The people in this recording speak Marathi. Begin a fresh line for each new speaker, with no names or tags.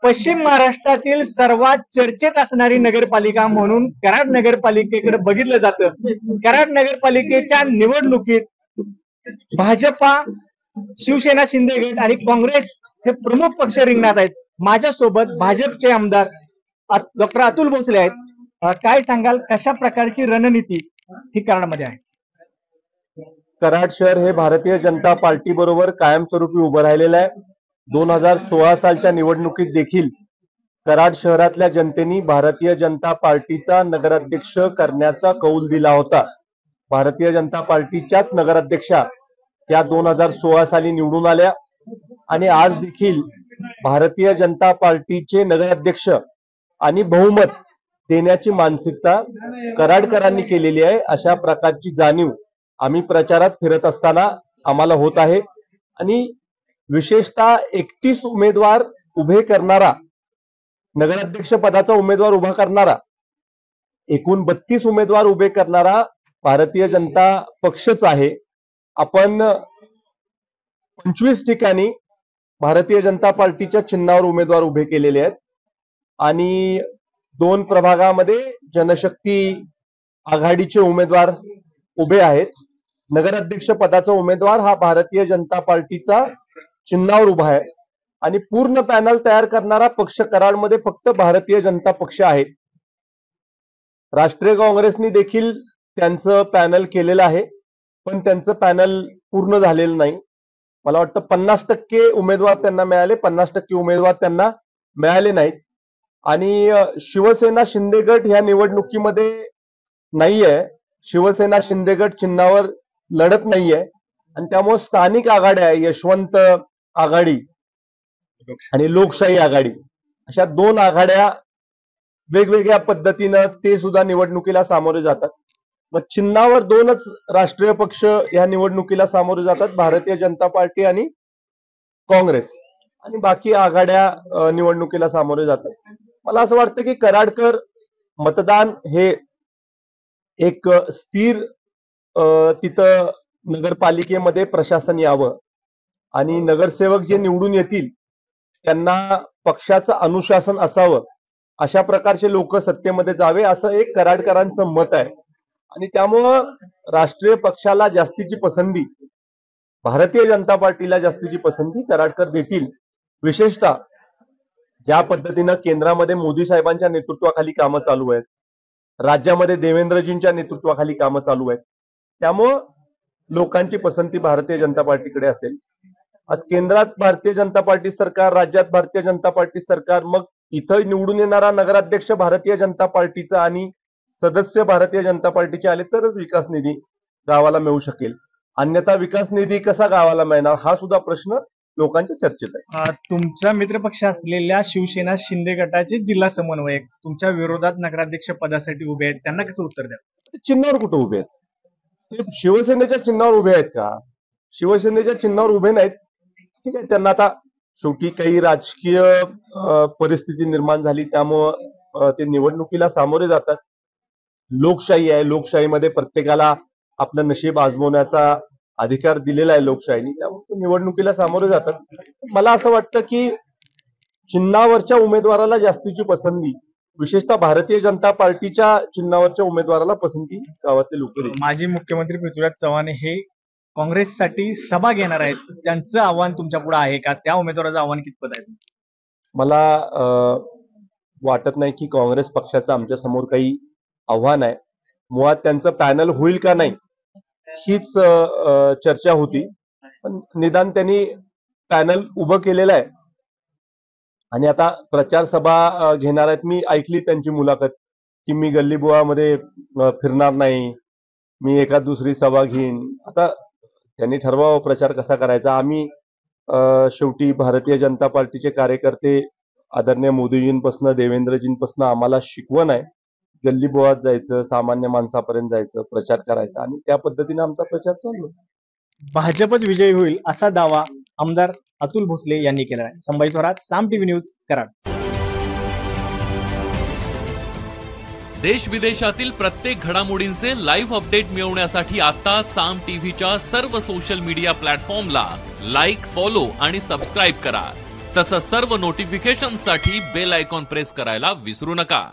पश्चिम महाराष्ट्रातील सर्वात चर्चेत असणारी नगरपालिका म्हणून कराड नगरपालिकेकडे बघितलं जातं। कराड नगरपालिकेच्या निवडणुकीत भाजपा, शिवसेना शिंदे गट आणि काँग्रेस हे प्रमुख पक्ष रिंगणात आहेत। माझ्यासोबत भाजपचे आमदार डॉक्टर अतुल भोसले आहेत। काय सांगाल, कशा प्रकारची रणनीती ही कराडमध्ये आहे?
कराड शहर हे भारतीय जनता पार्टी बरोबर कायमस्वरूपी उभं राहिलेलं आहे। 2016 सालच्या निवडणुकीत देखील कराड शहरातल्या जनतेने भारतीय जनता पार्टीचा नगराध्यक्ष करण्याचा कौल दिला होता। भारतीय जनता पार्टीच्याच नगराध्यक्षा या 2016 साली निवडून आल्या आणि आज देखील भारतीय जनता पार्टीचे नगराध्यक्ष आणि बहुमत देण्याची मानसिकता कराडकरांनी केलेली आहे। अशा प्रकारची जाणीव आम्ही प्रचारात फिरत असताना आम्हाला होत आहे आणि विशेषतः 31 उमेदवार उभे करणारा, नगराध्यक्ष पदाचा उमेदवार उभा करणारा, एकूण 32 उमेदवार उभे करणारा भारतीय जनता पक्षच आहे। आपण 25 ठिकाणी भारतीय जनता पार्टीच्या चिन्हावर उमेदवार उभे केलेले आहेत आणि 2 प्रभागामध्ये जनशक्ती आघाडीचे उमेदवार उभे आहेत। नगराध्यक्ष पदाचा उमेदवार हा भारतीय जनता पार्टीचा चिन्हावर उभा आहे आणि पूर्ण पॅनल तयार करणारा पक्ष कराडमध्ये फक्त भारतीय जनता पक्ष आहे। राष्ट्रीय काँग्रेसने देखील त्यांचं पॅनल केलेलं आहे, पण त्यांचं पॅनल पूर्ण झालेलं नाही। मला वाटतं 50% उमेदवार त्यांना मिळाले, 50% उमेदवार त्यांना मिळाले नाहीत आणि शिवसेना शिंदे गट ह्या निवडणुकीमध्ये नाहीये। शिवसेना शिंदे गट चिन्हावर लढत नाहीये आणि त्यामुळे स्थानिक आघाड्या, यशवंत आघाडी आणि लोकशाही आघाडी, अशा 2 आघाड्या वेगवेगळ्या पद्धतीनं ते सुद्धा निवडणुकीला सामोरे जातात। मग चिन्हावर 2च राष्ट्रीय पक्ष या निवडणुकीला सामोरे जातात, भारतीय जनता पार्टी आणि काँग्रेस, आणि बाकी आघाड्या निवडणुकीला सामोरे जातात। मला असं वाटतं की कराडकर मतदान हे एक स्थिर तिथं नगरपालिकेमध्ये प्रशासन यावं आणि नगरसेवक जे निवडून येतील त्यांना पक्षाचं अनुशासन असावं, अशा प्रकारचे लोक सत्तेमध्ये जावे, असं एक कराडकरांचं मत आहे। आणि त्यामुळं राष्ट्रीय पक्षाला जास्तीची पसंती, भारतीय जनता पार्टीला जास्तीची पसंती कराडकर देतील। विशेषतः ज्या पद्धतीनं केंद्रामध्ये मोदी साहेबांच्या नेतृत्वाखाली कामं चालू आहेत, राज्यामध्ये देवेंद्रजींच्या नेतृत्वाखाली कामं चालू आहेत, त्यामुळं लोकांची पसंती भारतीय जनता पार्टीकडे असेल। आज केंद्रात भारतीय जनता पार्टी सरकार, राज्यात भारतीय जनता पार्टी सरकार, मग इथं निवडून येणारा नगराध्यक्ष भारतीय जनता पार्टीचा आणि सदस्य भारतीय जनता पार्टीचे आले तरच विकास निधी गावाला मिळू शकेल, अन्यथा विकास निधी कसा गावाला मिळणार हा सुद्धा प्रश्न लोकांच्या चर्चेत आहे।
तुमचा मित्रपक्ष असलेल्या शिवसेना शिंदे गटाचे जिल्हा समन्वयक तुमच्या विरोधात नगराध्यक्ष पदासाठी उभे आहेत, त्यांना कसं उत्तर द्या?
चिन्हावर कुठे उभे आहेत? ते शिवसेनेच्या चिन्हावर उभे आहेत का? शिवसेनेच्या चिन्हावर उभे नाहीत, ठीक आहे। त्यांना आता शेवटी काही राजकीय परिस्थिती निर्माण झाली त्यामुळं ते निवडणुकीला सामोरे जातात। लोकशाही आहे, लोकशाहीमध्ये प्रत्येकाला आपलं नशीब आजमावण्याचा अधिकार दिलेला आहे लोकशाहीने, त्यामुळे ते निवडणुकीला सामोरे जातात। मला असं वाटतं की चिन्हावरच्या उमेदवाराला जास्तीची पसंती, विशेषतः भारतीय जनता पार्टीच्या चिन्हावरच्या उमेदवाराला पसंती गावाचे लोक देतील।
माजी मुख्यमंत्री पृथ्वीराज चव्हाण हे काँग्रेससाठी सभा घेणार आहेत, त्यांचं आव्हान तुमच्या पुढे आहे का? त्या उमेदवाराचं आव्हान कितपत आहे?
मला वाटत नाही की काँग्रेस पक्षाचं आमच्या समोर काही आव्हान आहे। मुळात त्यांचं पॅनल होईल का नाही हीच चर्चा होती, पण निदान त्यांनी पॅनल उभं केलेलं आहे आणि आता प्रचार सभा घेणार आहेत। मी ऐकली त्यांची मुलाखत की मी गल्लीबोळामध्ये फिरणार नाही, मी एका दुसरी सभा घेईन। आता त्यांनी ठरवावं प्रचार कसा करायचा। आम्ही शेवटी भारतीय जनता पार्टीचे कार्यकर्ते आदरणीय मोदीजींपासून, देवेंद्रजींपासून आम्हाला शिकवण आहे, गल्लीबोळात जायचं, सामान्य माणसापर्यंत जायचं, प्रचार करायचा आणि त्या पद्धतीने आमचा प्रचार चालू आहे।
भाजपच विजयी होईल असा दावा आमदार अतुल भोसले यांनी केला आहे। संभाजी थोरात, साम टीव्ही न्यूज, कराड।
देश विदेशातील प्रत्येक घडामोडींचे लाईव्ह अपडेट मिळवण्यासाठी आता साम टीव्हीच्या सर्व सोशल मीडिया प्लॅटफॉर्मला लाईक, फॉलो आणि सबस्क्राईब करा। तसंच सर्व नोटिफिकेशनसाठी बेल आयकॉन प्रेस करायला विसरू नका.